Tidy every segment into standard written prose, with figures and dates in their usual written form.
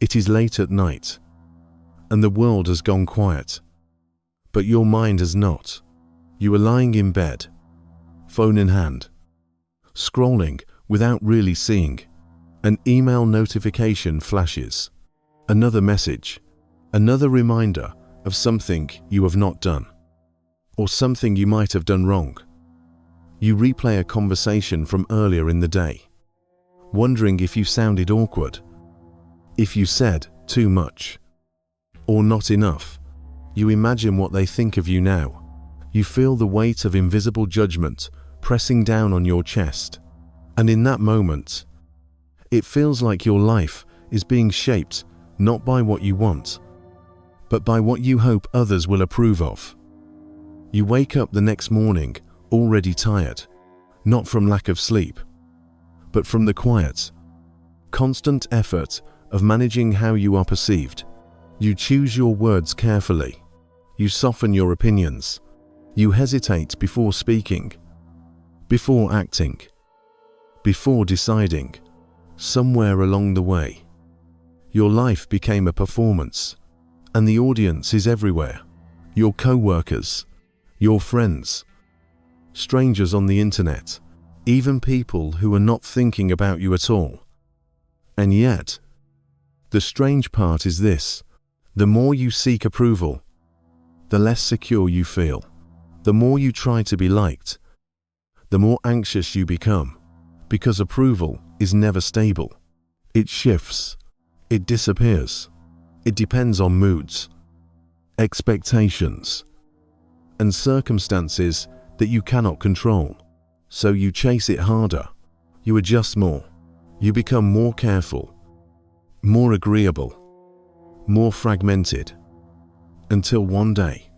It is late at night, and the world has gone quiet. But your mind has not. You are lying in bed, phone in hand, scrolling without really seeing. An email notification flashes. Another message. Another reminder of something you have not done, or something you might have done wrong. You replay a conversation from earlier in the day, wondering if you sounded awkward, if you said too much, or not enough. You imagine what they think of you now. You feel the weight of invisible judgment pressing down on your chest. And in that moment, it feels like your life is being shaped not by what you want, but by what you hope others will approve of. You wake up the next morning already tired, not from lack of sleep, but from the quiet, constant effort of managing how you are perceived. You choose your words carefully. You soften your opinions. You hesitate before speaking, before acting, before deciding. Somewhere along the way, your life became a performance, and the audience is everywhere. Your co-workers, your friends, strangers on the internet, even people who are not thinking about you at all. And yet, the strange part is this: the more you seek approval, the less secure you feel. The more you try to be liked, the more anxious you become, because approval is never stable. It shifts, it disappears, it depends on moods, expectations, and circumstances that you cannot control. So you chase it harder, you adjust more, you become more careful, more agreeable, more fragmented, until one day,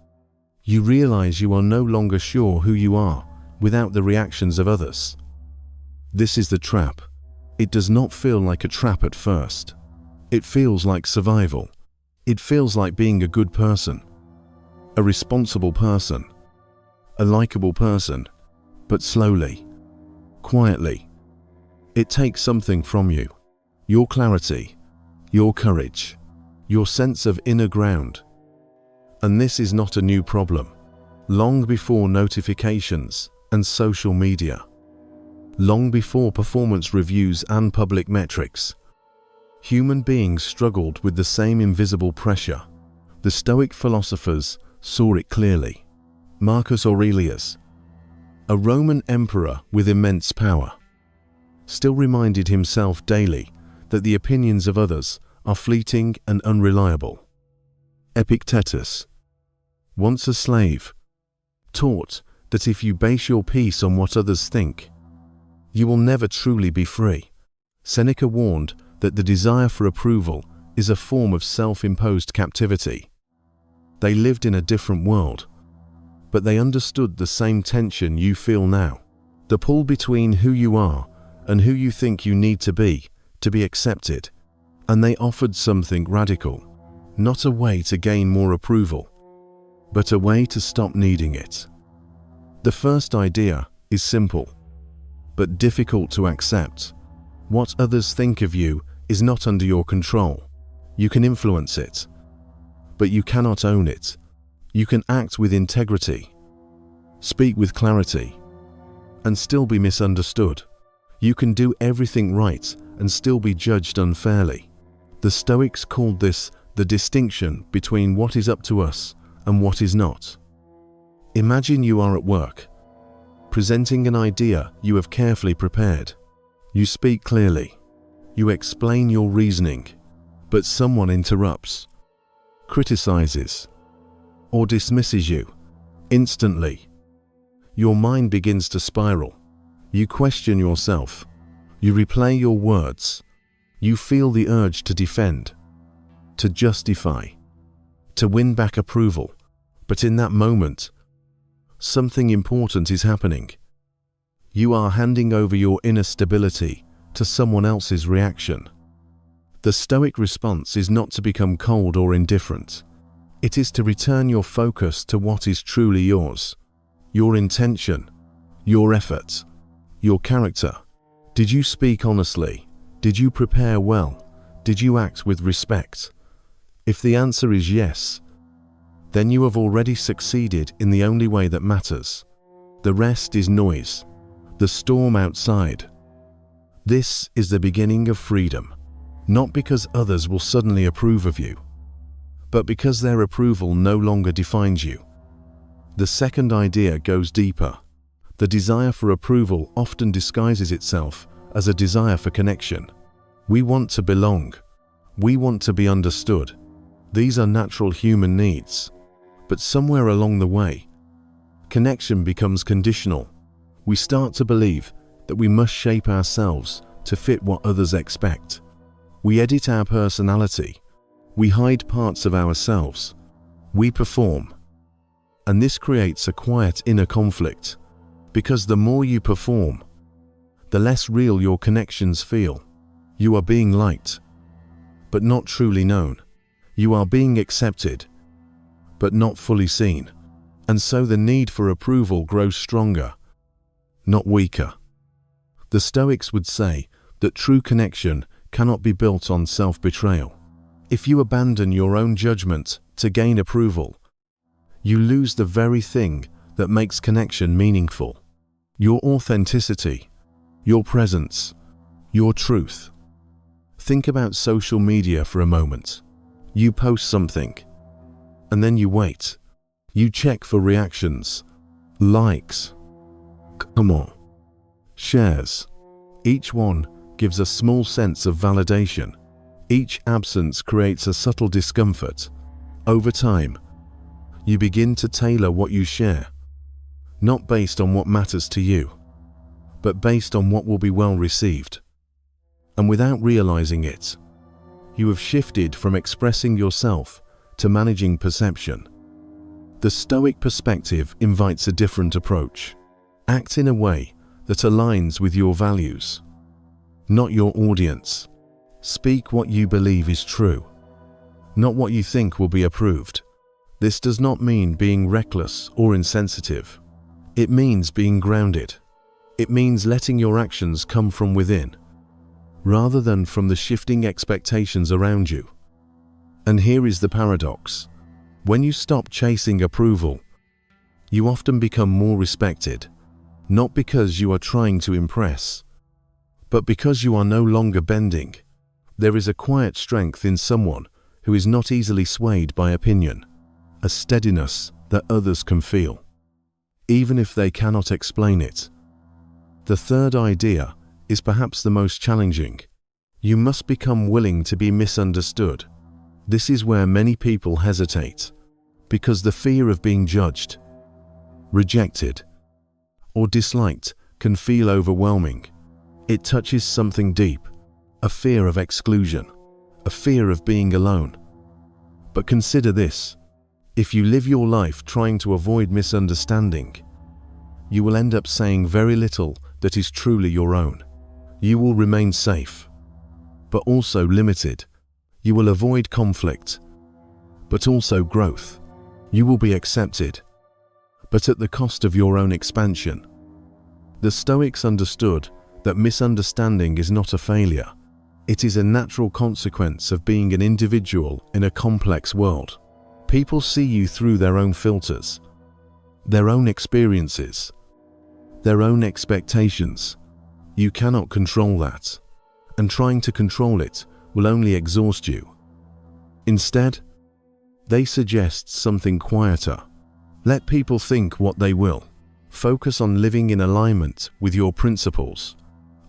you realize you are no longer sure who you are without the reactions of others. This is the trap. It does not feel like a trap at first. It feels like survival. It feels like being a good person, a responsible person, a likable person. But slowly, quietly, it takes something from you. Your clarity, your courage, your sense of inner ground. And this is not a new problem. Long before notifications and social media, long before performance reviews and public metrics, human beings struggled with the same invisible pressure. The Stoic philosophers saw it clearly. Marcus Aurelius, a Roman emperor with immense power, still reminded himself daily that the opinions of others are fleeting and unreliable. Epictetus, once a slave, taught that if you base your peace on what others think, you will never truly be free. Seneca warned that the desire for approval is a form of self-imposed captivity. They lived in a different world, but they understood the same tension you feel now. The pull between who you are and who you think you need to be accepted. And they offered something radical, not a way to gain more approval, but a way to stop needing it. The first idea is simple, but difficult to accept. What others think of you is not under your control. You can influence it, but you cannot own it. You can act with integrity, speak with clarity, and still be misunderstood. You can do everything right and still be judged unfairly. The Stoics called this the distinction between what is up to us and what is not. Imagine you are at work, presenting an idea you have carefully prepared. You speak clearly. You explain your reasoning, but someone interrupts, criticizes, or dismisses you. Instantly, your mind begins to spiral. You question yourself. You replay your words. You feel the urge to defend, to justify, to win back approval. But in that moment, something important is happening. You are handing over your inner stability to someone else's reaction. The Stoic response is not to become cold or indifferent. It is to return your focus to what is truly yours. Your intention, your effort, your character. Did you speak honestly? Did you prepare well? Did you act with respect? If the answer is yes, then you have already succeeded in the only way that matters. The rest is noise, the storm outside. This is the beginning of freedom, not because others will suddenly approve of you, but because their approval no longer defines you. The second idea goes deeper. The desire for approval often disguises itself as a desire for connection. We want to belong. We want to be understood. These are natural human needs. But somewhere along the way, connection becomes conditional. We start to believe that we must shape ourselves to fit what others expect. We edit our personality. We hide parts of ourselves. We perform. And this creates a quiet inner conflict, because the more you perform, the less real your connections feel. You are being liked, but not truly known. You are being accepted, but not fully seen. And so the need for approval grows stronger, not weaker. The Stoics would say that true connection cannot be built on self-betrayal. If you abandon your own judgment to gain approval, you lose the very thing that makes connection meaningful. Your authenticity, your presence, your truth. Think about social media for a moment. You post something, and then you wait. You check for reactions, likes, shares. Each one gives a small sense of validation. Each absence creates a subtle discomfort. Over time, you begin to tailor what you share, not based on what matters to you, but based on what will be well received. And without realizing it, you have shifted from expressing yourself to managing perception. The Stoic perspective invites a different approach. Act in a way that aligns with your values, not your audience. Speak what you believe is true, not what you think will be approved. This does not mean being reckless or insensitive. It means being grounded. It means letting your actions come from within, rather than from the shifting expectations around you. And here is the paradox. When you stop chasing approval, you often become more respected, not because you are trying to impress, but because you are no longer bending. There is a quiet strength in someone who is not easily swayed by opinion, a steadiness that others can feel, even if they cannot explain it. The third idea is perhaps the most challenging. You must become willing to be misunderstood. This is where many people hesitate, because the fear of being judged, rejected, or disliked can feel overwhelming. It touches something deep, a fear of exclusion, a fear of being alone. But consider this: if you live your life trying to avoid misunderstanding, you will end up saying very little that is truly your own. You will remain safe, but also limited. You will avoid conflict, but also growth. You will be accepted, but at the cost of your own expansion. The Stoics understood that misunderstanding is not a failure. It is a natural consequence of being an individual in a complex world. People see you through their own filters, their own experiences, their own expectations. You cannot control that, and trying to control it will only exhaust you. Instead, they suggest something quieter. Let people think what they will. Focus on living in alignment with your principles.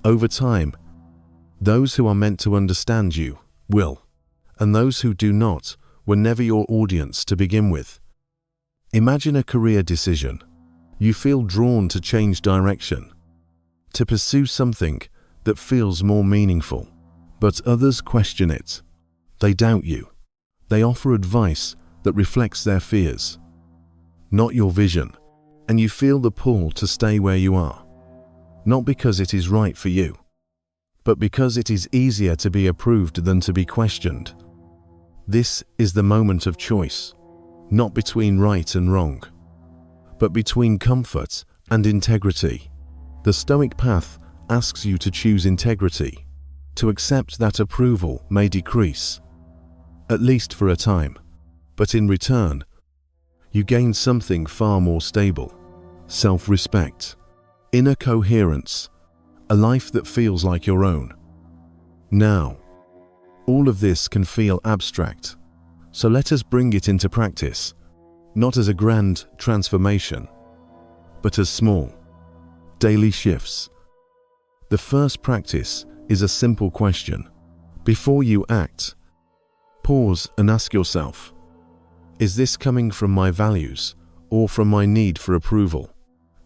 Over time, those who are meant to understand you will, and those who do not were never your audience to begin with. Imagine a career decision. You feel drawn to change direction, to pursue something that feels more meaningful. But others question it. They doubt you. They offer advice that reflects their fears, not your vision, and you feel the pull to stay where you are. Not because it is right for you, but because it is easier to be approved than to be questioned. This is the moment of choice, not between right and wrong, but between comfort and integrity. The Stoic path asks you to choose integrity, to accept that approval may decrease, at least for a time, but in return, you gain something far more stable: self-respect, inner coherence, a life that feels like your own. Now, all of this can feel abstract, so let us bring it into practice, not as a grand transformation, but as small, daily shifts. The first practice is a simple question. Before you act, pause and ask yourself, is this coming from my values or from my need for approval?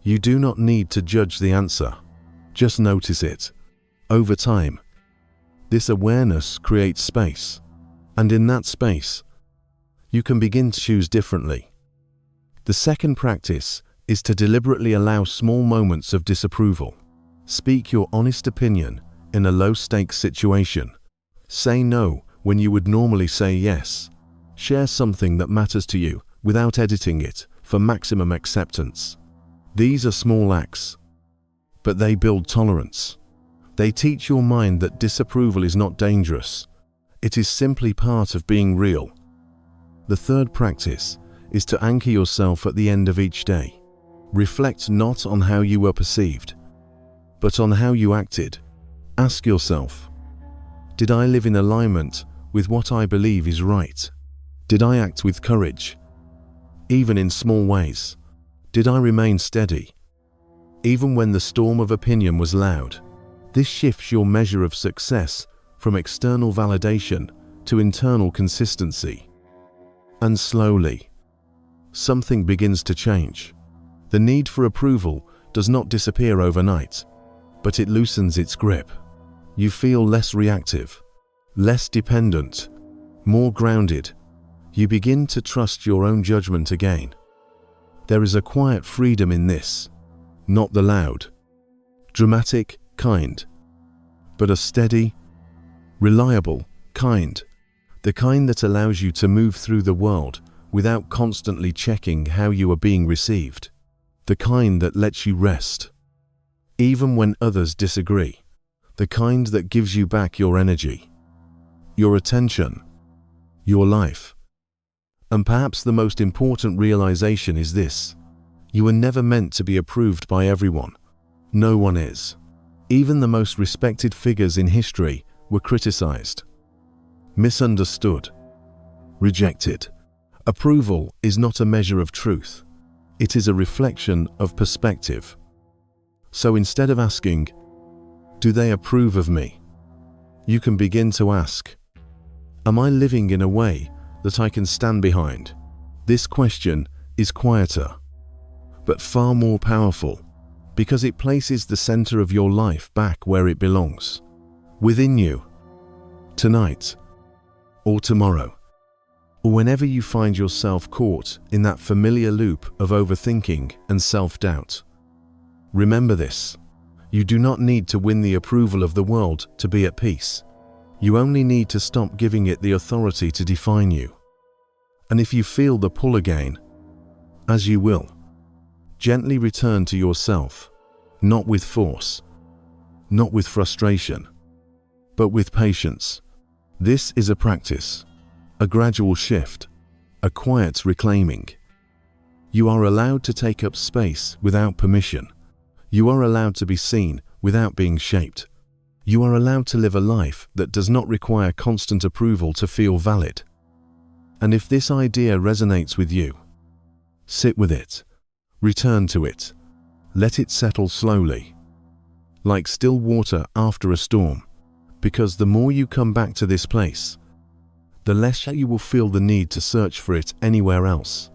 You do not need to judge the answer, just notice it. Over time, this awareness creates space, and in that space, you can begin to choose differently. The second practice is to deliberately allow small moments of disapproval. Speak your honest opinion in a low-stakes situation. Say no when you would normally say yes. Share something that matters to you without editing it for maximum acceptance. These are small acts, but they build tolerance. They teach your mind that disapproval is not dangerous. It is simply part of being real. The third practice is to anchor yourself at the end of each day. Reflect not on how you were perceived, but on how you acted. Ask yourself, did I live in alignment with what I believe is right? Did I act with courage, even in small ways? Did I remain steady, even when the storm of opinion was loud? This shifts your measure of success from external validation to internal consistency. And slowly, something begins to change. The need for approval does not disappear overnight, but it loosens its grip. You feel less reactive, less dependent, more grounded. You begin to trust your own judgment again. There is a quiet freedom in this, not the loud, dramatic kind, but a steady, reliable kind. The kind that allows you to move through the world without constantly checking how you are being received. The kind that lets you rest, even when others disagree. The kind that gives you back your energy, your attention, your life. And perhaps the most important realization is this: you were never meant to be approved by everyone. No one is. Even the most respected figures in history were criticized, misunderstood, rejected. Approval is not a measure of truth. It is a reflection of perspective. So instead of asking, do they approve of me? You can begin to ask, am I living in a way that I can stand behind? This question is quieter, but far more powerful, because it places the center of your life back where it belongs, within you, tonight, or tomorrow, or whenever you find yourself caught in that familiar loop of overthinking and self-doubt. Remember this: you do not need to win the approval of the world to be at peace. You only need to stop giving it the authority to define you. And if you feel the pull again, as you will, gently return to yourself, not with force, not with frustration, but with patience. This is a practice, a gradual shift, a quiet reclaiming. You are allowed to take up space without permission. You are allowed to be seen without being shaped. You are allowed to live a life that does not require constant approval to feel valid. And if this idea resonates with you, sit with it, return to it, let it settle slowly, like still water after a storm, because the more you come back to this place, the less you will feel the need to search for it anywhere else.